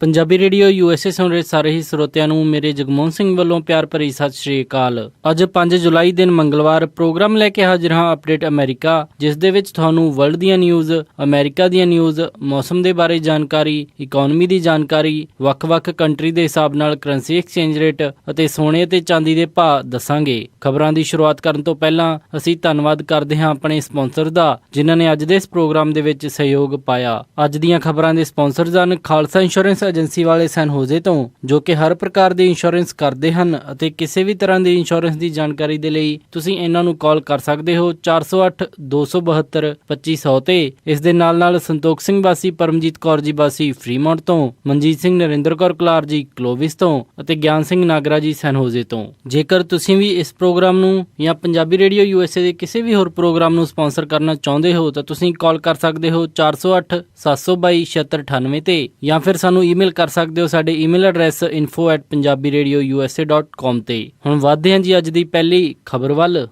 Punjabi radio USA ਸੁਣ ਰਹੇ ਸਾਰੇ ਹੀ ਸਰੋਤਿਆਂ ਨੂੰ ਮੇਰੇ ਜਗਮੋਹਨ ਸਿੰਘ ਵੱਲੋਂ ਪਿਆਰ ਭਰੀ ਸਤਿ ਸ਼੍ਰੀ ਅਕਾਲ। ਅੱਜ 5 ਜੁਲਾਈ ਦਿਨ ਮੰਗਲਵਾਰ ਪ੍ਰੋਗਰਾਮ ਲੈ ਕੇ ਹਾਜ਼ਰ ਹਾਂ ਅਪਡੇਟ ਅਮਰੀਕਾ, ਜਿਸ ਦੇ ਵਿੱਚ ਤੁਹਾਨੂੰ ਵਰਲਡ ਦੀਆਂ ਨਿਊਜ਼, ਅਮਰੀਕਾ ਦੀਆਂ ਨਿਊਜ਼, ਮੌਸਮ ਦੇ ਬਾਰੇ ਜਾਣਕਾਰੀ, ਇਕਨੋਮੀ ਦੀ ਜਾਣਕਾਰੀ, ਵੱਖ-ਵੱਖ ਕੰਟਰੀ ਦੇ ਹਿਸਾਬ ਨਾਲ ਕਰੰਸੀ ਐਕਸਚੇਂਜ ਰੇਟ ਅਤੇ ਸੋਨੇ ਅਤੇ ਚਾਂਦੀ ਦੇ ਭਾਅ ਦੱਸਾਂਗੇ। ਖਬਰਾਂ ਦੀ ਸ਼ੁਰੂਆਤ ਕਰਨ ਤੋਂ ਪਹਿਲਾਂ ਅਸੀਂ ਧੰਨਵਾਦ ਕਰਦੇ ਹਾਂ ਆਪਣੇ ਸਪਾਂਸਰ ਦਾ, ਜਿਨ੍ਹਾਂ ਨੇ ਅੱਜ ਦੇ ਇਸ ਪ੍ਰੋਗਰਾਮ ਦੇ ਵਿੱਚ ਸਹਿਯੋਗ ਪਾਇਆ। ਅੱਜ ਦੀਆਂ ਖਬਰਾਂ ਦੇ ਸਪਾਂਸਰਜ਼ ਹਨ ਖਾਲਸਾ ਇੰਸ਼ੋਰੈਂਸ ਏਜੰਸੀ ਵਾਲੇ ਸੈਨ ਹੋਜ਼ੇ ਤੋਂ, ਜੋ ਕਿ ਹਰ ਪ੍ਰਕਾਰ ਦੇ ਇੰਸ਼ੋਰੈਂਸ ਕਰਦੇ ਹਨ ਅਤੇ ਕਿਸੇ ਵੀ ਤਰ੍ਹਾਂ ਦੀ ਇੰਸ਼ੋਰੈਂਸ ਦੀ ਜਾਣਕਾਰੀ ਦੇ ਲਈ ਤੁਸੀਂ ਇਹਨਾਂ ਨੂੰ ਕਾਲ ਕਰ ਸਕਦੇ ਹੋ 408 272 2500 ਤੇ। ਇਸ ਦੇ ਨਾਲ ਸੰਤੋਖ ਸਿੰਘ ਵਾਸੀ ਪਰਮਜੀਤ ਕੌਰ ਜੀ ਵਾਸੀ ਫਰੀਮੌਂਟ ਤੋਂ, ਮਨਜੀਤ ਸਿੰਘ ਨਰਿੰਦਰ ਕੌਰ ਕਲਾਰ ਜੀ ਕਲੋਵਿਸ ਤੋਂ ਅਤੇ ਗਿਆਨ ਸਿੰਘ ਨਾਗਰਾ ਜੀ ਸੈਨ ਹੋਜ਼ੇ ਤੋਂ। ਜੇਕਰ ਤੁਸੀਂ ਵੀ ਇਸ ਪ੍ਰੋਗਰਾਮ ਨੂੰ ਜਾਂ ਪੰਜਾਬੀ ਰੇਡੀਓ USA ਦੇ ਕਿਸੇ ਵੀ ਹੋਰ ਪ੍ਰੋਗਰਾਮ ਨੂੰ ਸਪਾਂਸਰ ਕਰਨਾ ਚਾਹੁੰਦੇ ਹੋ ਤਾਂ ਤੁਸੀਂ ਕਾਲ ਕਰ ਸਕਦੇ ਹੋ 408 722 7698 ਤੇ, ਜਾਂ ਫਿਰ ਸਾਨੂੰ ਈਮੇਲ ਕਰ ਸਕਦੇ ਹੋ ਸਾਡੇ ਈਮੇਲ ਐਡਰੈਸ info@punjabiradiousa.com ਤੇ। ਹੁਣ ਵਧਦੇ ਹਾਂ ਜੀ ਅੱਜ ਦੀ ਪਹਿਲੀ ਖਬਰ ਵੱਲ।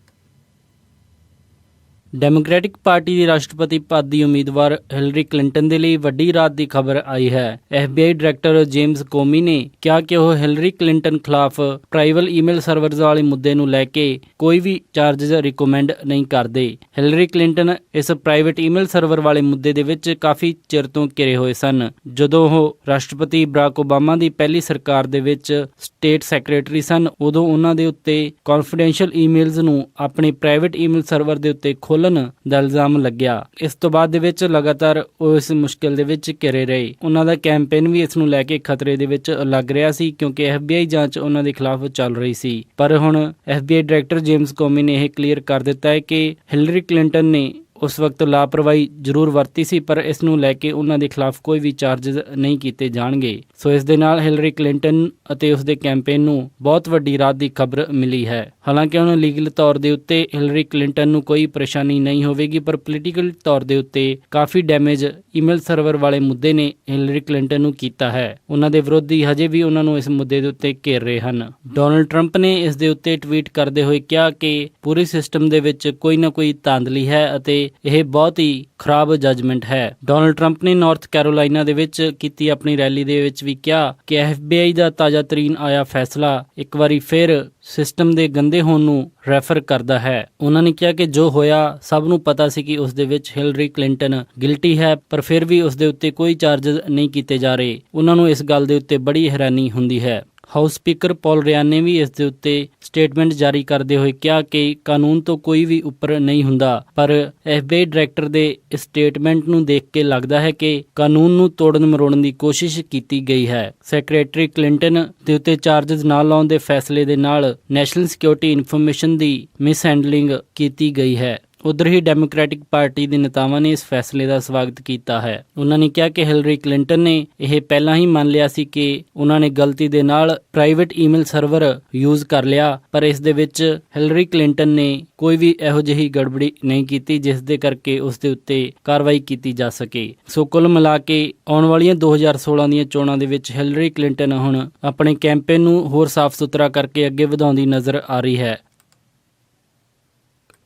ਡੈਮੋਕ੍ਰੈਟਿਕ ਪਾਰਟੀ ਦੀ ਰਾਸ਼ਟਰਪਤੀ ਪਦ ਦੀ ਉਮੀਦਵਾਰ ਹਿਲਰੀ ਕਲਿੰਟਨ ਦੇ ਲਈ ਵੱਡੀ ਰਾਤ ਦੀ ਖਬਰ ਆਈ ਹੈ। FBI ਡਾਇਰੈਕਟਰ ਜੇਮਸ ਕੋਮੀ ਨੇ ਕਿਹਾ ਕਿ ਉਹ ਹਿਲਰੀ ਕਲਿੰਟਨ ਖਿਲਾਫ ਪ੍ਰਾਈਵੇਟ ਈਮੇਲ ਸਰਵਰਜ਼ ਵਾਲੇ ਮੁੱਦੇ ਨੂੰ ਲੈ ਕੇ ਕੋਈ ਵੀ ਚਾਰਜਸ ਰਿਕਮੈਂਡ ਨਹੀਂ ਕਰਦੇ। ਹਿਲਰੀ ਕਲਿੰਟਨ ਇਸ ਪ੍ਰਾਈਵੇਟ ਈਮੇਲ ਸਰਵਰ ਵਾਲੇ ਮੁੱਦੇ ਦੇ ਵਿੱਚ ਕਾਫੀ ਚਿਰ ਤੋਂ ਘਿਰੇ ਹੋਏ ਸਨ। ਜਦੋਂ ਉਹ ਰਾਸ਼ਟਰਪਤੀ ਬਰਾਕ ਓਬਾਮਾ ਦੀ ਪਹਿਲੀ ਸਰਕਾਰ ਦੇ ਵਿੱਚ ਸਟੇਟ ਸੈਕਟਰੀ ਸਨ, ਉਦੋਂ ਉਹਨਾਂ ਦੇ ਉੱਤੇ ਕੌਨਫੀਡੈਂਸ਼ੀਅਲ ਈਮੇਲਜ਼ ਨੂੰ ਆਪਣੇ ਪ੍ਰਾਈਵੇਟ ਈਮੇਲ ਸਰਵਰ ਦੇ ਉੱਤੇ ਖੋਲ੍ਹਣ ਦਾ ਇਲਜ਼ਾਮ ਲੱਗਿਆ। ਇਸ ਤੋਂ ਬਾਅਦ ਦੇ ਵਿੱਚ ਲਗਾਤਾਰ ਉਹ ਇਸ ਮੁਸ਼ਕਿਲ ਦੇ ਵਿੱਚ ਘਿਰੇ ਰਹੇ। ਉਹਨਾਂ ਦਾ ਕੈਂਪੇਨ ਵੀ ਇਸ ਨੂੰ ਲੈ ਕੇ ਖਤਰੇ ਦੇ ਵਿੱਚ ਲੱਗ ਰਿਹਾ ਸੀ, ਕਿਉਂਕਿ FBI ਜਾਂਚ ਉਹਨਾਂ ਦੇ ਖਿਲਾਫ ਚੱਲ ਰਹੀ ਸੀ। ਪਰ ਹੁਣ FBI ਡਾਇਰੈਕਟਰ ਜੇਮਸ ਕੋਮੀ ਨੇ ਇਹ ਕਲੀਅਰ ਕਰ ਦਿੱਤਾ ਹੈ ਕਿ ਹਿਲਰੀ ਕਲਿੰਟਨ ਨੇ ਉਸ ਵਕਤ ਲਾਪਰਵਾਹੀ ਜ਼ਰੂਰ ਵਰਤੀ ਸੀ, ਪਰ ਇਸ ਨੂੰ ਲੈ ਕੇ ਉਹਨਾਂ ਦੇ ਖਿਲਾਫ ਕੋਈ ਵੀ ਚਾਰਜਸ ਨਹੀਂ ਕੀਤੇ ਜਾਣਗੇ। ਸੋ ਇਸ ਦੇ ਨਾਲ ਹਿਲਰੀ ਕਲਿੰਟਨ ਅਤੇ ਉਸਦੇ ਕੈਂਪੇਨ ਨੂੰ ਬਹੁਤ ਵੱਡੀ ਰਾਹਤ ਦੀ ਖਬਰ ਮਿਲੀ ਹੈ। ਹਾਲਾਂਕਿ ਹੁਣ ਲੀਗਲ ਤੌਰ ਦੇ ਉੱਤੇ ਹਿਲਰੀ ਕਲਿੰਟਨ ਨੂੰ ਕੋਈ ਪਰੇਸ਼ਾਨੀ ਨਹੀਂ ਹੋਵੇਗੀ, ਪਰ ਪੋਲੀਟੀਕਲ ਤੌਰ ਦੇ ਉੱਤੇ ਕਾਫੀ ਡੈਮੇਜ ਈਮੇਲ ਸਰਵਰ ਵਾਲੇ ਮੁੱਦੇ ਨੇ ਹਿਲਰੀ ਕਲਿੰਟਨ ਨੂੰ ਕੀਤਾ ਹੈ। ਉਹਨਾਂ ਦੇ ਵਿਰੋਧੀ ਹਜੇ ਵੀ ਉਹਨਾਂ ਨੂੰ ਇਸ ਮੁੱਦੇ ਦੇ ਉੱਤੇ ਘੇਰ ਰਹੇ ਹਨ। ਡੋਨਲਡ ਟਰੰਪ ਨੇ ਇਸ ਦੇ ਉੱਤੇ ਟਵੀਟ ਕਰਦੇ ਹੋਏ ਕਿਹਾ ਕਿ ਪੂਰੇ ਸਿਸਟਮ ਦੇ ਵਿੱਚ ਕੋਈ ਨਾ ਕੋਈ ਧਾਂਦਲੀ ਹੈ ਅਤੇ ਇਹ ਬਹੁਤ ਹੀ ਖਰਾਬ ਜੱਜਮੈਂਟ ਹੈ। ਡੋਨਲਡ ਟਰੰਪ ਨੇ ਨਾਰਥ ਕੈਰੋਲਾਈਨਾ ਦੇ ਵਿੱਚ ਕੀਤੀ ਆਪਣੀ ਰੈਲੀ ਦੇ ਵਿੱਚ ਵੀ ਕਿਹਾ ਕਿ FBI ਦਾ ਤਾਜ਼ਾ ਤਰੀਨ ਆਇਆ ਫੈਸਲਾ ਇੱਕ ਵਾਰੀ ਫਿਰ ਸਿਸਟਮ ਦੇ ਗੰਦੇ ਹੋਣ ਨੂੰ ਰੈਫਰ ਕਰਦਾ ਹੈ। ਉਹਨਾਂ ਨੇ ਕਿਹਾ ਕਿ ਜੋ ਹੋਇਆ ਸਭ ਨੂੰ ਪਤਾ ਸੀ ਕਿ ਉਸ ਦੇ ਵਿੱਚ ਹਿਲਰੀ ਕਲਿੰਟਨ ਗਿਲਟੀ ਹੈ, ਪਰ ਫਿਰ ਵੀ ਉਸ ਦੇ ਉੱਤੇ ਕੋਈ ਚਾਰਜਸ ਨਹੀਂ ਕੀਤੇ ਜਾ ਰਹੇ। ਉਹਨਾਂ ਨੂੰ ਇਸ ਗੱਲ ਦੇ ਉੱਤੇ ਬੜੀ ਹੈਰਾਨੀ ਹੁੰਦੀ ਹੈ। ਹਾਊਸ ਸਪੀਕਰ ਪੌਲ ਰਿਆਨ ਨੇ ਵੀ ਇਸ ਦੇ ਉੱਤੇ ਸਟੇਟਮੈਂਟ ਜਾਰੀ ਕਰਦੇ ਹੋਏ ਕਿਹਾ ਕਿ ਕਾਨੂੰਨ ਤੋਂ ਕੋਈ ਵੀ ਉੱਪਰ ਨਹੀਂ ਹੁੰਦਾ, ਪਰ FBI ਡਾਇਰੈਕਟਰ ਦੇ ਇਸ ਸਟੇਟਮੈਂਟ ਨੂੰ ਦੇਖ ਕੇ ਲੱਗਦਾ ਹੈ ਕਿ ਕਾਨੂੰਨ ਨੂੰ ਤੋੜਨ ਮਰੋੜਨ ਦੀ ਕੋਸ਼ਿਸ਼ ਕੀਤੀ ਗਈ ਹੈ। ਸੈਕਟਰੀ ਕਲਿੰਟਨ ਦੇ ਉੱਤੇ ਚਾਰਜਸ ਨਾ ਲਾਉਣ ਦੇ ਫੈਸਲੇ ਦੇ ਨਾਲ ਨੈਸ਼ਨਲ ਸਿਕਿਉਰਿਟੀ ਇਨਫੋਰਮੇਸ਼ਨ ਦੀ ਮਿਸਹੈਂਡਲਿੰਗ ਕੀਤੀ ਗਈ ਹੈ। ਉਧਰ ਹੀ ਡੈਮੋਕ੍ਰੈਟਿਕ ਪਾਰਟੀ ਦੇ ਨੇਤਾਵਾਂ ਨੇ ਇਸ ਫੈਸਲੇ ਦਾ ਸਵਾਗਤ ਕੀਤਾ ਹੈ। ਉਹਨਾਂ ਨੇ ਕਿਹਾ ਕਿ ਹਿਲਰੀ ਕਲਿੰਟਨ ਨੇ ਇਹ ਪਹਿਲਾਂ ਹੀ ਮੰਨ ਲਿਆ ਸੀ ਕਿ ਉਹਨਾਂ ਨੇ ਗਲਤੀ ਦੇ ਨਾਲ ਪ੍ਰਾਈਵੇਟ ਈਮੇਲ ਸਰਵਰ ਯੂਜ਼ ਕਰ ਲਿਆ, ਪਰ ਇਸ ਦੇ ਵਿੱਚ ਹਿਲਰੀ ਕਲਿੰਟਨ ਨੇ ਕੋਈ ਵੀ ਇਹੋ ਜਿਹੀ ਗੜਬੜੀ ਨਹੀਂ ਕੀਤੀ ਜਿਸ ਦੇ ਕਰਕੇ ਉਸ ਦੇ ਉੱਤੇ ਕਾਰਵਾਈ ਕੀਤੀ ਜਾ ਸਕੇ। ਸੋ ਕੁੱਲ ਮਿਲਾ ਕੇ ਆਉਣ ਵਾਲੀਆਂ 2016 ਦੀਆਂ ਚੋਣਾਂ ਦੇ ਵਿੱਚ ਹਿਲਰੀ ਕਲਿੰਟਨ ਹੁਣ ਆਪਣੇ ਕੈਂਪੇਨ ਨੂੰ ਹੋਰ ਸਾਫ਼ ਸੁਥਰਾ ਕਰਕੇ ਅੱਗੇ ਵਧਾਉਂਦੀ ਨਜ਼ਰ ਆ ਰਹੀ ਹੈ।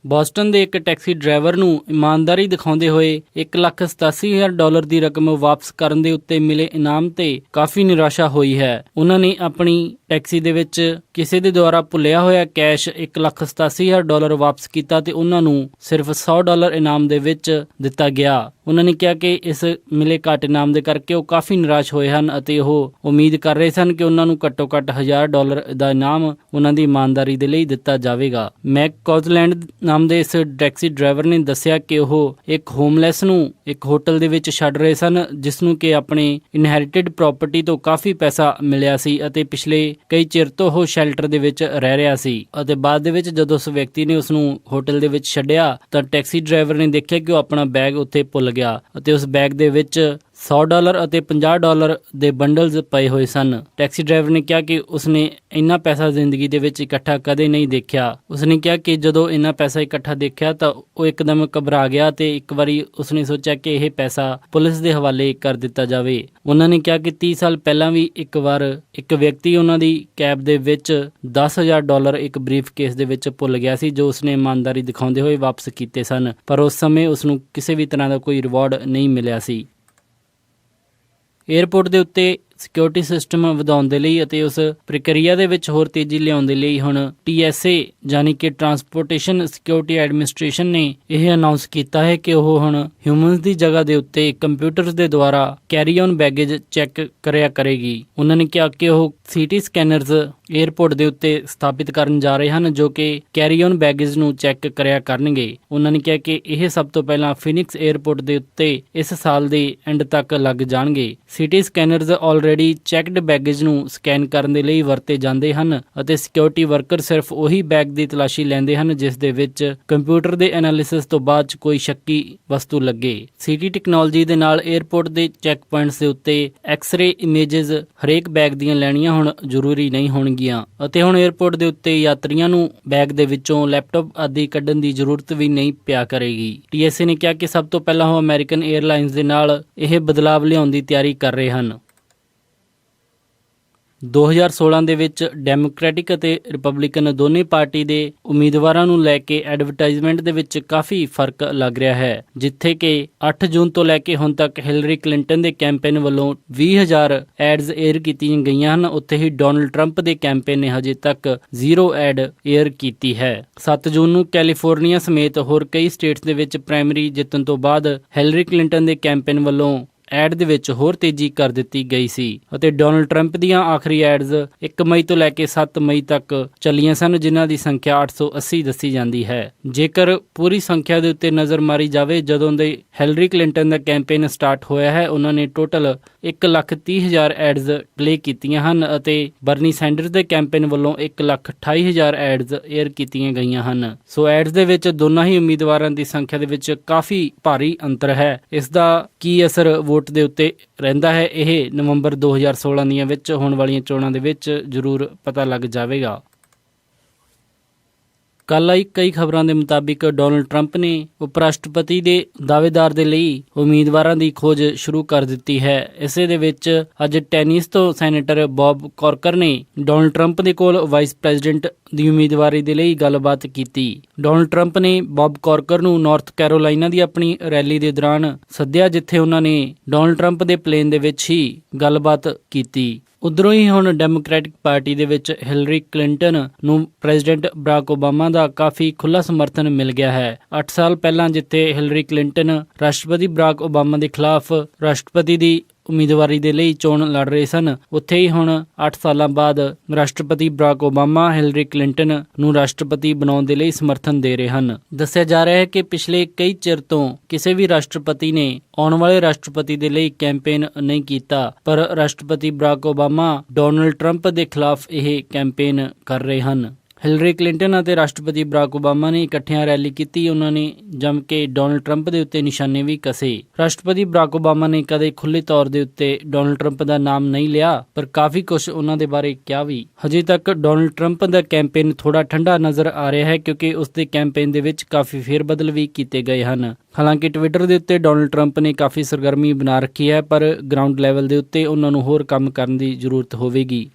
ਬੋਸਟਨ ਦੇ ਇੱਕ ਟੈਕਸੀ ਡਰਾਈਵਰ ਨੂੰ ਇਮਾਨਦਾਰੀ ਦਿਖਾਉਂਦੇ ਹੋਏ $1,87,000 ਦੀ ਰਕਮ ਵਾਪਸ ਕਰਨ ਦੇ ਉੱਤੇ ਮਿਲੇ ਇਨਾਮ ਤੇ ਕਾਫੀ ਨਿਰਾਸ਼ਾ ਹੋਈ ਹੈ। ਉਹਨਾਂ ਨੇ ਆਪਣੀ ਟੈਕਸੀ ਦੇ ਵਿੱਚ ਕਿਸੇ ਦੇ ਦੁਆਰਾ ਭੁੱਲਿਆ ਹੋਇਆ ਕੈਸ਼ $1,87,000 ਵਾਪਸ ਕੀਤਾ ਤੇ ਉਹਨਾਂ ਨੂੰ ਸਿਰਫ $100 ਇਨਾਮ ਦੇ ਵਿੱਚ ਦਿੱਤਾ ਗਿਆ। ਉਹਨਾਂ ਨੇ ਕਿਹਾ ਕਿ ਇਸ ਮਿਲੇ ਘੱਟ ਇਨਾਮ ਦੇ ਕਰਕੇ ਉਹ ਕਾਫੀ ਨਿਰਾਸ਼ ਹੋਏ ਹਨ ਅਤੇ ਉਹ ਉਮੀਦ ਕਰ ਰਹੇ ਸਨ ਕਿ ਉਹਨਾਂ ਨੂੰ ਘੱਟੋ ਘੱਟ $1,000 ਦਾ ਇਨਾਮ ਉਹਨਾਂ ਦੀ ਇਮਾਨਦਾਰੀ ਦੇ ਲਈ ਦਿੱਤਾ ਜਾਵੇਗਾ। ਮੈਕ ਕੌਜ਼ਲੈਂਡ ਨਾਮ ਦੇ ਇਸ ਟੈਕਸੀ ਡਰਾਈਵਰ ਨੇ ਦੱਸਿਆ ਕਿ ਉਹ ਇੱਕ ਹੋਮਲੈਸ ਨੂੰ ਇੱਕ ਹੋਟਲ ਦੇ ਵਿੱਚ ਛੱਡ ਰਹੇ ਸਨ, ਜਿਸ ਨੂੰ ਕਿ ਆਪਣੇ ਇਨਹੈਰੀਟਿਡ ਪ੍ਰਾਪਰਟੀ ਤੋਂ ਕਾਫੀ ਪੈਸਾ ਮਿਲਿਆ ਸੀ ਅਤੇ ਪਿਛਲੇ ਕਈ ਚਿਰ ਤੋਂ ਉਹ ਸ਼ੈਲਟਰ ਦੇ ਵਿੱਚ ਰਹਿ ਰਿਹਾ ਸੀ। ਅਤੇ ਬਾਅਦ ਦੇ ਵਿੱਚ ਜਦੋਂ ਉਸ ਵਿਅਕਤੀ ਨੇ ਉਸ ਨੂੰ ਹੋਟਲ ਦੇ ਵਿੱਚ ਛੱਡਿਆ ਤਾਂ ਟੈਕਸੀ ਡਰਾਈਵਰ ਨੇ ਦੇਖਿਆ ਕਿ ਉਹ ਆਪਣਾ ਬੈਗ ਉੱਥੇ ਭੁੱਲ ਗਿਆ ਅਤੇ ਉਸ ਬੈਗ ਦੇ ਵਿੱਚ $100 ਅਤੇ $50 ਦੇ ਬੰਡਲਸ ਪਏ ਹੋਏ ਸਨ। ਟੈਕਸੀ ਡਰਾਈਵਰ ਨੇ ਕਿਹਾ ਕਿ ਉਸਨੇ ਇੰਨਾ ਪੈਸਾ ਜ਼ਿੰਦਗੀ ਦੇ ਵਿੱਚ ਇਕੱਠਾ ਕਦੇ ਨਹੀਂ ਦੇਖਿਆ। ਉਸਨੇ ਕਿਹਾ ਕਿ ਜਦੋਂ ਇੰਨਾ ਪੈਸਾ ਇਕੱਠਾ ਦੇਖਿਆ ਤਾਂ ਉਹ ਇੱਕਦਮ ਘਬਰਾ ਗਿਆ ਤੇ ਇੱਕ ਵਾਰੀ ਉਸਨੇ ਸੋਚਿਆ ਕਿ ਇਹ ਪੈਸਾ ਪੁਲਿਸ ਦੇ ਹਵਾਲੇ ਕਰ ਦਿੱਤਾ ਜਾਵੇ। ਉਹਨਾਂ ਨੇ ਕਿਹਾ ਕਿ 30 ਸਾਲ ਪਹਿਲਾਂ ਵੀ ਇੱਕ ਵਾਰ ਇੱਕ ਵਿਅਕਤੀ ਉਹਨਾਂ ਦੀ ਕੈਬ ਦੇ ਵਿੱਚ $10,000 ਇੱਕ ਬਰੀਫ ਕੇਸ ਦੇ ਵਿੱਚ ਭੁੱਲ ਗਿਆ ਸੀ, ਜੋ ਉਸਨੇ ਇਮਾਨਦਾਰੀ ਦਿਖਾਉਂਦੇ ਹੋਏ ਵਾਪਸ ਕੀਤੇ ਸਨ, ਪਰ ਉਸ ਸਮੇਂ ਉਸਨੂੰ ਕਿਸੇ ਵੀ ਤਰ੍ਹਾਂ ਦਾ ਕੋਈ ਰਿਵਾਰਡ ਨਹੀਂ ਮਿਲਿਆ ਸੀ। ਏਅਰਪੋਰਟ ਦੇ ਉੱਤੇ ਸਿਕਿਉਰਿਟੀ ਸਿਸਟਮ ਵਧਾਉਣ ਦੇ ਲਈ ਅਤੇ ਉਸ ਪ੍ਰਕਿਰਿਆ ਦੇ ਵਿੱਚ ਹੋਰ ਤੇਜ਼ੀ ਲਿਆਉਣ ਦੇ ਲਈ ਹੁਣ TSA ਯਾਨੀ ਕਿ ਟਰਾਂਸਪੋਰਟੇਸ਼ਨ ਸਿਕਿਉਰਿਟੀ ਐਡਮਿਨਿਸਟ੍ਰੇਸ਼ਨ ਨੇ ਇਹ ਅਨਾਉਂਸ ਕੀਤਾ ਹੈ ਕਿ ਉਹ ਹੁਣ ਹਿਊਮਨਸ ਦੀ ਜਗ੍ਹਾ ਦੇ ਉੱਤੇ ਕੰਪਿਊਟਰਸ ਦੇ ਦੁਆਰਾ ਕੈਰੀ ਔਨ ਬੈਗੇਜ ਚੈੱਕ ਕਰਿਆ ਕਰੇਗੀ। ਉਹਨਾਂ ਨੇ ਕਿਹਾ ਕਿ ਉਹ CT ਸਕੈਨਰਸ 에ਅਰਪੋਰਟ ਦੇ ਉੱਤੇ ਸਥਾਪਿਤ ਕਰਨ ਜਾ ਰਹੇ ਹਨ ਜੋ ਕਿ ਕੈਰੀ ਔਨ ਬੈਗੇਜ ਨੂੰ ਚੈੱਕ ਕਰਿਆ ਕਰਨਗੇ। ਉਹਨਾਂ ਨੇ ਕਿਹਾ ਕਿ ਇਹ ਸਭ ਤੋਂ ਪਹਿਲਾਂ ਫਿਨਿਕਸ 에ਅਰਪੋਰਟ ਦੇ ਉੱਤੇ ਇਸ ਸਾਲ ਦੇ ਐਂਡ ਤੱਕ ਲੱਗ ਜਾਣਗੇ। CT ਸਕੈਨਰਸ ਆਲਰੇਡੀ ਚੈੱਕਡ ਬੈਗੇਜ ਨੂੰ ਸਕੈਨ ਕਰਨ ਦੇ ਲਈ ਵਰਤੇ ਜਾਂਦੇ ਹਨ ਅਤੇ ਸਿਕਿਉਰਿਟੀ ਵਰਕਰ ਸਿਰਫ ਉਹੀ ਬੈਗ ਦੀ ਤਲਾਸ਼ੀ ਲੈਂਦੇ ਹਨ ਜਿਸ ਦੇ ਵਿੱਚ ਕੰਪਿਊਟਰ ਦੇ ਐਨਾਲਿਸਿਸ ਤੋਂ ਬਾਅਦ ਚ ਕੋਈ ਸ਼ੱਕੀ ਵਸਤੂ ਲੱਗੇ। CT ਟੈਕਨੋਲੋਜੀ ਦੇ ਨਾਲ 에ਅਰਪੋਰਟ ਦੇ ਚੈੱਕ ਪੁਆਇੰਟਸ ਦੇ ਉੱਤੇ ਐਕਸ-ਰੇ ਇਮੇਜਸ ਹਰੇਕ ਬੈਗ ਦੀਆਂ ਲੈਣੀਆਂ ਹੁਣ ਜ਼ਰੂਰੀ ਨਹੀਂ ਹੋਣਗੀਆਂ ਅਤੇ ਹੁਣ 에ਅਰਪੋਰਟ ਦੇ ਉੱਤੇ ਯਾਤਰੀਆਂ ਨੂੰ ਬੈਗ ਦੇ ਵਿੱਚੋਂ ਲੈਪਟਾਪ ਆਦਿ ਕੱਢਣ ਦੀ ਜ਼ਰੂਰਤ ਵੀ ਨਹੀਂ ਪਿਆ ਕਰੇਗੀ। TSA ਨੇ ਕਿਹਾ ਕਿ ਸਭ ਤੋਂ ਪਹਿਲਾਂ ਉਹ ਅਮਰੀਕਨ 에ਅਰਲਾਈਨਸ ਦੇ ਨਾਲ ਇਹ ਬਦਲਾਵ ਲਿਆਉਣ ਦੀ ਤਿਆਰੀ ਕਰ ਰਹੇ ਹਨ। 2016 ਦੇ ਵਿੱਚ ਡੈਮੋਕ੍ਰੈਟਿਕ ਅਤੇ ਰਿਪਬਲਿਕਨ ਦੋਨੇ ਪਾਰਟੀ ਦੇ ਉਮੀਦਵਾਰਾਂ ਨੂੰ ਲੈ ਕੇ ਐਡਵਰਟਾਈਜ਼ਮੈਂਟ ਦੇ ਵਿੱਚ ਕਾਫੀ ਫਰਕ ਲੱਗ ਰਿਹਾ ਹੈ, ਜਿੱਥੇ ਕਿ 8 ਜੂਨ ਤੋਂ ਲੈ ਕੇ ਹੁਣ ਤੱਕ ਹਿਲਰੀ ਕਲਿੰਟਨ ਦੇ ਕੈਂਪੇਨ ਵੱਲੋਂ 20,000 ਐਡਸ ਏਅਰ ਕੀਤੀਆਂ ਗਈਆਂ ਹਨ। ਉੱਥੇ ਹੀ ਡੋਨਲਡ ਟਰੰਪ ਦੇ ਕੈਂਪੇਨ ਨੇ ਹਜੇ ਤੱਕ 0 ਐਡ ਏਅਰ ਕੀਤੀ ਹੈ। 7 ਜੂਨ ਨੂੰ ਕੈਲੀਫੋਰਨੀਆ ਸਮੇਤ ਹੋਰ ਕਈ ਸਟੇਟਸ ਦੇ ਵਿੱਚ ਪ੍ਰਾਇਮਰੀ ਜਿੱਤਣ ਤੋਂ ਬਾਅਦ ਹਿਲਰੀ ਕਲਿੰਟਨ ਦੇ ਕੈਂਪੇਨ ਵੱਲੋਂ ਐਡ ਦੇ ਵਿੱਚ ਹੋਰ ਤੇਜ਼ੀ ਕਰ ਦਿੱਤੀ ਗਈ ਸੀ ਅਤੇ ਡੋਨਲਡ ਟਰੰਪ ਦੀਆਂ ਆਖਰੀ ਐਡਸ 1 ਮਈ ਤੋਂ ਲੈ ਕੇ 7 ਮਈ ਤੱਕ ਚੱਲੀਆਂ ਸਨ, ਜਿਨ੍ਹਾਂ ਦੀ ਸੰਖਿਆ 880 ਦੱਸੀ ਜਾਂਦੀ ਹੈ। ਜੇਕਰ ਪੂਰੀ ਸੰਖਿਆ ਦੇ ਉੱਤੇ ਨਜ਼ਰ ਮਾਰੀ ਜਾਵੇ, ਜਦੋਂ ਦੇ ਹਿਲਰੀ ਕਲਿੰਟਨ ਦਾ ਕੈਂਪੇਨ ਸਟਾਰਟ ਹੋਇਆ ਹੈ ਉਹਨਾਂ ਨੇ ਟੋਟਲ 1,30,000 ਐਡਸ ਪਲੇ ਕੀਤੀਆਂ ਹਨ ਅਤੇ ਬਰਨੀ ਸੈਂਡਰਸ ਦੇ ਕੈਂਪੇਨ ਵੱਲੋਂ 1,28,000 ਐਡਸ ਏਅਰ ਕੀਤੀਆਂ ਗਈਆਂ ਹਨ। ਸੋ ਐਡਸ ਦੇ ਵਿੱਚ ਦੋਨਾਂ ਹੀ ਉਮੀਦਵਾਰਾਂ ਦੀ ਸੰਖਿਆ ਦੇ ਵਿੱਚ ਕਾਫੀ ਭਾਰੀ ਅੰਤਰ ਹੈ। ਇਸ ਦਾ ਕੀ ਅਸਰ ਵੋਟ ਦੇ ਉੱਤੇ ਰਹਿੰਦਾ ਹੈ, ਇਹ ਨਵੰਬਰ 2016 ਦੀਆਂ ਵਿੱਚ ਹੋਣ ਵਾਲੀਆਂ ਚੋਣਾਂ ਦੇ ਵਿੱਚ ਜ਼ਰੂਰ ਪਤਾ ਲੱਗ ਜਾਵੇਗਾ। ਕੱਲ੍ਹ ਆਈ ਕਈ ਖਬਰਾਂ ਦੇ ਮੁਤਾਬਿਕ ਡੋਨਲਡ ਟਰੰਪ ਨੇ ਉਪ ਰਾਸ਼ਟਰਪਤੀ ਦੇ ਦਾਅਵੇਦਾਰ ਦੇ ਲਈ ਉਮੀਦਵਾਰਾਂ ਦੀ ਖੋਜ ਸ਼ੁਰੂ ਕਰ ਦਿੱਤੀ ਹੈ। ਇਸੇ ਦੇ ਵਿੱਚ ਅੱਜ ਟੈਨਿਸ ਤੋਂ ਸੈਨੇਟਰ ਬੌਬ ਕੋਰਕਰ ਨੇ ਡੋਨਲਡ ਟਰੰਪ ਦੇ ਕੋਲ ਵਾਈਸ ਪ੍ਰੈਜ਼ੀਡੈਂਟ ਦੀ ਉਮੀਦਵਾਰੀ ਦੇ ਲਈ ਗੱਲਬਾਤ ਕੀਤੀ। ਡੋਨਲਡ ਟਰੰਪ ਨੇ ਬੌਬ ਕੋਰਕਰ ਨੂੰ ਨਾਰਥ ਕੈਰੋਲਾਈਨਾ ਦੀ ਆਪਣੀ ਰੈਲੀ ਦੇ ਦੌਰਾਨ ਸੱਦਿਆ, ਜਿੱਥੇ ਉਹਨਾਂ ਨੇ ਡੋਨਲਡ ਟਰੰਪ ਦੇ ਪਲੇਨ ਦੇ ਵਿੱਚ ਹੀ ਗੱਲਬਾਤ ਕੀਤੀ। ਉਧਰੋਂ ਹੀ ਹੁਣ ਡੈਮੋਕ੍ਰੈਟਿਕ ਪਾਰਟੀ ਦੇ ਵਿੱਚ ਹਿਲਰੀ ਕਲਿੰਟਨ ਨੂੰ ਪ੍ਰੈਜ਼ੀਡੈਂਟ ਬਰਾਕ ਓਬਾਮਾ ਦਾ ਕਾਫੀ ਖੁੱਲ੍ਹਾ ਸਮਰਥਨ ਮਿਲ ਗਿਆ ਹੈ। 8 ਸਾਲ ਪਹਿਲਾਂ ਜਿੱਥੇ ਹਿਲਰੀ ਕਲਿੰਟਨ ਰਾਸ਼ਟਰਪਤੀ ਬਰਾਕ ਓਬਾਮਾ ਦੇ ਖਿਲਾਫ ਰਾਸ਼ਟਰਪਤੀ ਦੀ ਉਮੀਦਵਾਰੀ ਦੇ ਲਈ ਚੋਣ ਲੜ ਰਹੇ ਸਨ, ਉੱਥੇ ਹੀ ਹੁਣ 8 ਸਾਲਾਂ ਬਾਅਦ ਰਾਸ਼ਟਰਪਤੀ ਬਰਾਕ ਓਬਾਮਾ ਹਿਲਰੀ ਕਲਿੰਟਨ ਨੂੰ ਰਾਸ਼ਟਰਪਤੀ ਬਣਾਉਣ ਦੇ ਲਈ ਸਮਰਥਨ ਦੇ ਰਹੇ ਹਨ। ਦੱਸਿਆ ਜਾ ਰਿਹਾ ਹੈ ਕਿ ਪਿਛਲੇ ਕਈ ਚਿਰ ਤੋਂ ਕਿਸੇ ਵੀ ਰਾਸ਼ਟਰਪਤੀ ਨੇ ਆਉਣ ਵਾਲੇ ਰਾਸ਼ਟਰਪਤੀ ਦੇ ਲਈ ਕੈਂਪੇਨ ਨਹੀਂ ਕੀਤਾ, ਪਰ ਰਾਸ਼ਟਰਪਤੀ ਬਰਾਕ ਓਬਾਮਾ ਡੋਨਲਡ ਟਰੰਪ ਦੇ ਖਿਲਾਫ ਇਹ ਕੈਂਪੇਨ ਕਰ ਰਹੇ ਹਨ। ਹਿਲਰੀ ਕਲਿੰਟਨ ਅਤੇ ਰਾਸ਼ਟਰਪਤੀ ਬਰਾਕ ਓਬਾਮਾ ਨੇ ਇਕੱਠਿਆਂ ਰੈਲੀ ਕੀਤੀ। ਉਹਨਾਂ ਨੇ ਜੰਮ ਕੇ ਡੋਨਲਡ ਟਰੰਪ ਦੇ ਉੱਤੇ ਨਿਸ਼ਾਨੇ ਵੀ ਕਸੇ। ਰਾਸ਼ਟਰਪਤੀ ਬਰਾਕ ਓਬਾਮਾ ਨੇ ਕਦੇ ਖੁੱਲ੍ਹੇ ਤੌਰ ਦੇ ਉੱਤੇ ਡੋਨਲਡ ਟਰੰਪ ਦਾ ਨਾਮ ਨਹੀਂ ਲਿਆ, ਪਰ ਕਾਫੀ ਕੁਝ ਉਹਨਾਂ ਦੇ ਬਾਰੇ ਕਿਹਾ ਵੀ। ਹਜੇ ਤੱਕ ਡੋਨਲਡ ਟਰੰਪ ਦਾ ਕੈਂਪੇਨ ਥੋੜਾ ਠੰਡਾ ਨਜ਼ਰ ਆ ਰਿਹਾ ਹੈ, ਕਿਉਂਕਿ ਉਸ ਦੇ ਕੈਂਪੇਨ ਦੇ ਵਿੱਚ ਕਾਫੀ ਫੇਰਬਦਲ ਵੀ ਕੀਤੇ ਗਏ ਹਨ। ਹਾਲਾਂਕਿ ਟਵਿੱਟਰ ਦੇ ਉੱਤੇ ਡੋਨਲਡ ਟਰੰਪ ਨੇ ਕਾਫੀ ਸਰਗਰਮੀ ਬਣਾ ਰੱਖੀ ਹੈ, ਪਰ ਗਰਾਊਂਡ ਲੈਵਲ ਦੇ ਉੱਤੇ ਉਹਨਾਂ ਨੂੰ ਹੋਰ ਕੰਮ ਕਰਨ ਦੀ ਜ਼ਰੂਰਤ ਹੋਵੇਗੀ।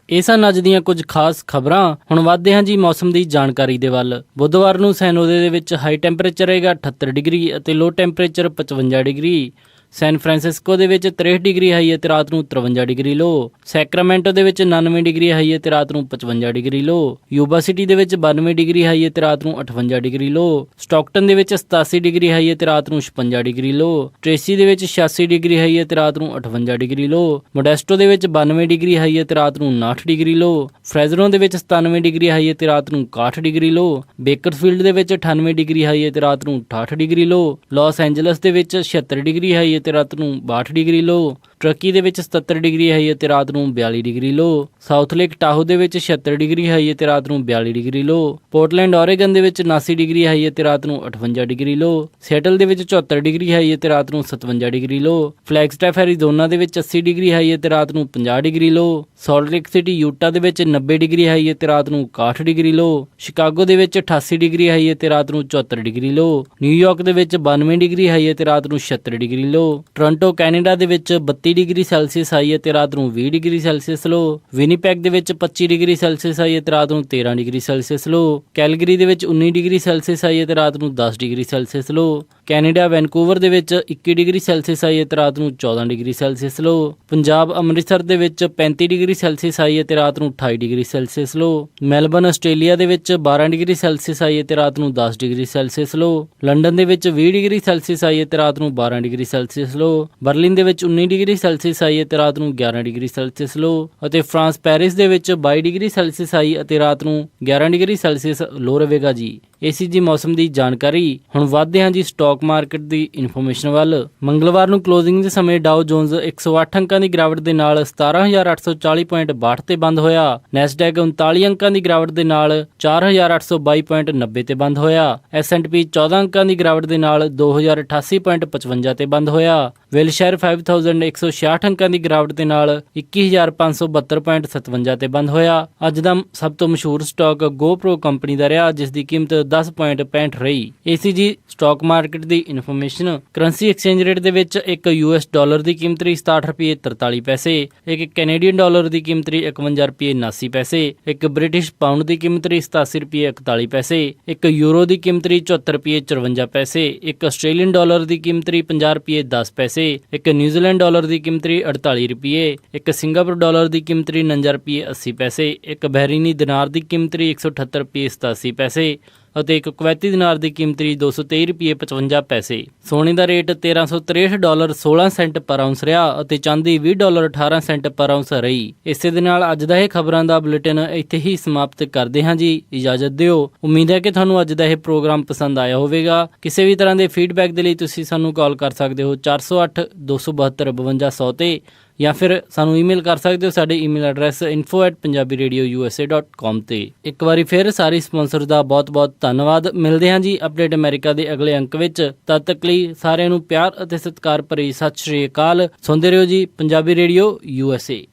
ਇਹ ਸਨ ਅੱਜ ਦੀਆਂ ਕੁਝ ਖਾਸ ਖਬਰਾਂ। ਹੁਣ ਵੱਧਦੇ ਹਾਂ ਜੀ ਮੌਸਮ ਦੀ ਜਾਣਕਾਰੀ ਦੇ ਵੱਲ। ਬੁੱਧਵਾਰ ਨੂੰ ਸੈਨ ਹੋਜ਼ੇ ਦੇ ਵਿੱਚ ਹਾਈ ਟੈਂਪਰੇਚਰ ਰਹੇਗਾ 78 ਡਿਗਰੀ ਅਤੇ ਲੋ ਟੈਂਪਰੇਚਰ 55 ਡਿਗਰੀ। ਸੈਨ ਫਰਾਂਸਿਸਕੋ ਦੇ ਵਿੱਚ 63 ਡਿਗਰੀ ਹਾਈ ਹੈ ਤੇ ਰਾਤ ਨੂੰ 53 ਡਿਗਰੀ ਲੋ। ਸੈਕਰਾਮੈਂਟੋ ਦੇ ਵਿੱਚ 99 ਡਿਗਰੀ ਹਾਈ ਹੈ ਤੇ ਰਾਤ ਨੂੰ 55 ਡਿਗਰੀ ਲੋ। ਯੂਬਾ ਸਿਟੀ ਦੇ ਵਿੱਚ 92 ਡਿਗਰੀ ਹਾਈ ਹੈ ਤੇ ਰਾਤ ਨੂੰ 58 ਡਿਗਰੀ ਲੋ। ਸਟਾਕਟਨ ਦੇ ਵਿੱਚ 87 ਡਿਗਰੀ ਹਾਈ ਹੈ ਤੇ ਰਾਤ ਨੂੰ 56 ਡਿਗਰੀ ਲੋ। ਟ੍ਰੇਸੀ ਦੇ ਵਿੱਚ 86 ਡਿਗਰੀ ਹਾਈ ਹੈ ਤੇ ਰਾਤ ਨੂੰ 58 ਡਿਗਰੀ ਲੋ। ਮੋਡੈਸਟੋ ਦੇ ਵਿੱਚ 92 ਡਿਗਰੀ ਹਾਈ ਹੈ ਤੇ ਰਾਤ ਨੂੰ 59 ਡਿਗਰੀ ਲੋ। ਫਰੈਜ਼ਨੋ ਦੇ ਵਿੱਚ 97 ਡਿਗਰੀ ਹਾਈ ਹੈ ਤੇ ਰਾਤ ਨੂੰ 61 ਡਿਗਰੀ ਲੋ। ਬੇਕਰਸਫੀਲਡ ਦੇ ਵਿੱਚ 98 ਡਿਗਰੀ ਹਾਈ ਹੈ ਤੇ ਰਾਤ ਨੂੰ 68 ਡਿਗਰੀ ਲੋ। ਲਾਸ ਐਂਜਲਸ ਦੇ ਵਿੱਚ 76 ਡਿਗਰੀ ਹਾਈ ਹੈ ਤੇ ਰਾਤ ਨੂੰ 62 ਡਿਗਰੀ ਲੋ। ਟਰਕੀ ਦੇ ਵਿੱਚ 77 ਡਿਗਰੀ ਹਾਈ ਹੈ ਤੇ ਰਾਤ ਨੂੰ 42 ਡਿਗਰੀ ਲੋ। ਸਾਊਥ ਲੇਕ ਟਾਹੋ ਦੇ ਵਿੱਚ 76 ਡਿਗਰੀ ਹਾਈ ਹੈ ਤੇ ਰਾਤ ਨੂੰ 42 ਡਿਗਰੀ ਲੋ। ਪੋਰਟਲੈਂਡ ਓਰੇਗਨ ਦੇ ਵਿੱਚ 79 ਡਿਗਰੀ ਹਾਈ ਹੈ ਤੇ ਰਾਤ ਨੂੰ 58 ਡਿਗਰੀ ਲੋ। ਸਿਐਟਲ ਦੇ ਵਿੱਚ 74 ਡਿਗਰੀ ਹਾਈ ਹੈ ਤੇ ਰਾਤ ਨੂੰ 57 ਡਿਗਰੀ ਲੋ। ਫਲੈਗਸਟੈਫ ਐਰੀਜ਼ੋਨਾ ਦੇ ਵਿੱਚ 80 ਡਿਗਰੀ ਹਾਈ ਹੈ ਤੇ ਰਾਤ ਨੂੰ 50 ਡਿਗਰੀ ਲੋ। ਸਾਲਟ ਲੇਕ ਸਿਟੀ ਯੂਟਾ ਦੇ ਵਿੱਚ 90 ਡਿਗਰੀ ਹਾਈ ਹੈ ਤੇ ਰਾਤ ਨੂੰ 61 ਡਿਗਰੀ ਲੋ। ਸ਼ਿਕਾਗੋ ਦੇ ਵਿੱਚ 88 ਡਿਗਰੀ ਹਾਈ ਹੈ ਤੇ ਰਾਤ ਨੂੰ 74 ਡਿਗਰੀ ਲੋ। ਨਿਊਯਾਰਕ ਦੇ ਵਿੱਚ 92 ਡਿਗਰੀ ਹਾਈ ਹੈ ਤੇ ਰਾਤ ਨੂੰ 76 ਡਿਗਰੀ ਲੋ। ਟੋਰਾਂਟੋ ਕੈਨੇਡਾ ਦੇ ਵਿੱਚ 32 22 ਡਿਗਰੀ ਸੈਲਸੀਅਸ ਹਾਈ ਅਤੇ ਰਾਤ ਨੂੰ 20 ਡਿਗਰੀ ਸੈਲਸੀਅਸ ਲੋ। ਵਿਨੀਪੈਗ ਦੇ ਵਿੱਚ 25 ਡਿਗਰੀ ਸੈਲਸੀਅਸ ਹਾਈ ਅਤੇ ਰਾਤ ਨੂੰ 13 ਡਿਗਰੀ ਸੈਲਸੀਅਸ ਲੋ। ਕੈਲਗਰੀ ਦੇ ਵਿੱਚ 19 ਡਿਗਰੀ ਸੈਲਸੀਅਸ ਹਾਈ ਅਤੇ ਰਾਤ ਨੂੰ 10 ਡਿਗਰੀ ਸੈਲਸੀਅਸ ਲੋ। ਕੈਨੇਡਾ ਵੈਨਕੂਵਰ ਦੇ ਵਿੱਚ 21 ਡਿਗਰੀ ਸੈਲਸੀਅਸ ਹਾਈ ਅਤੇ ਰਾਤ ਨੂੰ 14 ਡਿਗਰੀ ਸੈਲਸੀਅਸ ਲੋ। ਪੰਜਾਬ ਅੰਮ੍ਰਿਤਸਰ ਦੇ ਵਿੱਚ 35 ਡਿਗਰੀ ਸੈਲਸੀਅਸ ਹਾਈ ਅਤੇ ਰਾਤ ਨੂੰ 28 ਡਿਗਰੀ ਸੈਲਸੀਅਸ ਲੋ। ਮੈਲਬਨ ਆਸਟ੍ਰੇਲੀਆ ਦੇ ਵਿੱਚ 12 ਡਿਗਰੀ ਸੈਲਸੀਅਸ ਹਾਈ ਅਤੇ ਰਾਤ ਨੂੰ 10 ਡਿਗਰੀ ਸੈਲਸੀਅਸ ਲੋ। ਲੰਡਨ ਦੇ ਵਿੱਚ 20 ਡਿਗਰੀ ਸੈਲਸੀਅਸ ਹਾਈ ਅਤੇ ਰਾਤ ਨੂੰ 12 ਡਿਗਰੀ ਸੈਲਸੀਅਸ ਲੋ। ਬਰਲਿਨ ਦੇ ਵਿੱਚ 19 ਡਿਗਰੀ ਸੈਲਸੀਅਸ ਹਾਈ ਅਤੇ ਰਾਤ ਨੂੰ 11 ਡਿਗਰੀ ਸੈਲਸੀਅਸ ਲੋ। ਅਤੇ ਫਰਾਂਸ ਪੈਰਿਸ ਦੇ ਵਿੱਚ 22 ਡਿਗਰੀ ਸੈਲਸੀਅਸ ਹਾਈ ਅਤੇ ਰਾਤ ਨੂੰ 11 ਡਿਗਰੀ ਸੈਲਸੀਅਸ ਲੋ ਰਹੇਗਾ ਜੀ। ਇਹ ਸੀ ਜੀ ਮੌਸਮ ਦੀ ਜਾਣਕਾਰੀ। ਹੁਣ ਵੱਧਦੇ ਹਾਂ ਜੀ ਸਟਾਕ ਮਾਰਕੀਟ ਦੀ ਇਨਫੋਰਮੇਸ਼ਨ ਵੱਲ। ਮੰਗਲਵਾਰ ਨੂੰ ਕਲੋਜ਼ਿੰਗ ਦੇ ਸਮੇਂ ਡਾਓ ਜੋਨਸ 108 ਅੰਕਾਂ ਦੀ ਗਿਰਾਵਟ ਦੇ ਨਾਲ 17,840.62 ਤੇ ਬੰਦ ਹੋਇਆ। ਨੈਸਡੈਕ 39 ਅੰਕਾਂ ਦੀ ਗਿਰਾਵਟ ਦੇ ਨਾਲ 4,822.90 ਤੇ ਬੰਦ ਹੋਇਆ। S&P 14 ਅੰਕਾਂ ਦੀ ਗਿਰਾਵਟ ਦੇ ਨਾਲ 2,088.55 ਤੇ ਬੰਦ ਹੋਇਆ। ਵਿਲਸ਼ਾਇਰ 5166 ਅੰਕਾਂ ਦੀ ਗਿਰਾਵਟ ਦੇ ਨਾਲ 21,572.57 ਤੇ ਬੰਦ ਹੋਇਆ। ਅੱਜ ਦਾ ਸਭ ਤੋਂ ਮਸ਼ਹੂਰ ਸਟਾਕ GoPro ਕੰਪਨੀ ਦਾ ਰਿਹਾ, ਜਿਸ ਦੀ ਕੀਮਤ 10.65 ਰਹੀ। ਇਹ ਸੀ ਜੀ ਸਟਾਕ ਮਾਰਕੀਟ ਦੀ ਇਨਫੋਰਮੇਸ਼ਨ। ਕਰੰਸੀ ਐਕਸਚੇਂਜ ਰੇਟ ਦੇ ਵਿੱਚ ਇੱਕ US ਡਾਲਰ ਦੀ ਕੀਮਤ ਰਹੀ 67 ਰੁਪਏ 43 ਪੈਸੇ, ਇੱਕ ਕੈਨੇਡੀਅਨ ਡਾਲਰ ਦੀ ਕੀਮਤ ਰਹੀ 51 ਰੁਪਏ 79 ਪੈਸੇ, ਇੱਕ ਬ੍ਰਿਟਿਸ਼ ਪਾਉਂਡ ਦੀ ਕੀਮਤ ਰਹੀ 87 ਰੁਪਏ 41 ਪੈਸੇ, ਇੱਕ ਯੂਰੋ ਦੀ ਕੀਮਤ ਰਹੀ 74 ਰੁਪਏ 54 ਪੈਸੇ, ਇੱਕ ਆਸਟ੍ਰੇਲੀਅਨ ਡਾਲਰ ਦੀ ਕੀਮਤ ਰਹੀ 50 ਰੁਪਏ 10 ਪੈਸੇ, ਇੱਕ ਨਿਊਜ਼ੀਲੈਂਡ ਡਾਲਰ ਦੀ ਕੀਮਤ ਰਹੀ 48 ਰੁਪਏ, ਇੱਕ ਸਿੰਗਾਪੁਰ ਡਾਲਰ ਦੀ ਕੀਮਤ ਰਹੀ 49 ਰੁਪਏ 80 ਪੈਸੇ, ਇੱਕ ਬਹਿਰੀਨੀ ਦਿਨਾਰ ਦੀ ਕੀਮਤ ਰਹੀ 178 ਰੁਪਏ 87 ਪੈਸੇ ਅਤੇ ਇੱਕ ਕੁਵੈਤੀ ਦਿਨਾਰ ਦੀ ਕੀਮਤ ਰਹੀ 223 ਰੁਪਏ 55 ਪੈਸੇ। ਸੋਨੇ ਦਾ ਰੇਟ $1363 16 ਸੈਂਟ ਪਰ ਆਉਂਸ ਰਿਹਾ ਅਤੇ ਚਾਂਦੀ $20 18 ਸੈਂਟ ਪਰ ਆਉਂਸ ਰਹੀ। ਇਸੇ ਦੇ ਨਾਲ ਅੱਜ ਦਾ ਇਹ ਖਬਰਾਂ ਦਾ ਬੁਲੇਟਿਨ ਇੱਥੇ ਹੀ ਸਮਾਪਤ ਕਰਦੇ ਹਾਂ ਜੀ। ਇਜਾਜ਼ਤ ਦਿਓ। ਉਮੀਦ ਹੈ ਕਿ ਤੁਹਾਨੂੰ ਅੱਜ ਦਾ ਇਹ ਪ੍ਰੋਗਰਾਮ ਪਸੰਦ ਆਇਆ ਹੋਵੇਗਾ। ਕਿਸੇ ਵੀ ਤਰ੍ਹਾਂ ਦੇ ਫੀਡਬੈਕ ਦੇ ਲਈ ਤੁਸੀਂ ਸਾਨੂੰ ਕਾਲ ਕਰ ਸਕਦੇ ਹੋ 408 272 5200 ਤੇ, ਜਾਂ ਫਿਰ ਸਾਨੂੰ ਈਮੇਲ ਕਰ ਸਕਦੇ ਹੋ ਸਾਡੇ ਈਮੇਲ ਐਡਰੈਸ info@punjabiradiousa.com ਤੇ। ਇੱਕ ਵਾਰੀ ਫਿਰ ਸਾਰੇ ਸਪਾਂਸਰ ਦਾ ਬਹੁਤ ਬਹੁਤ ਧੰਨਵਾਦ। ਮਿਲਦੇ ਹਾਂ ਜੀ ਅਪਡੇਟ ਅਮਰੀਕਾ ਦੇ ਅਗਲੇ ਅੰਕ ਵਿੱਚ। ਤਦ ਤੱਕ ਲਈ ਸਾਰਿਆਂ ਨੂੰ ਪਿਆਰ ਅਤੇ ਸਤਿਕਾਰ ਭਰੀ ਸਤਿ ਸ਼੍ਰੀ ਅਕਾਲ। ਸੁਣਦੇ ਰਹੋ ਜੀ ਪੰਜਾਬੀ ਰੇਡੀਓ USA।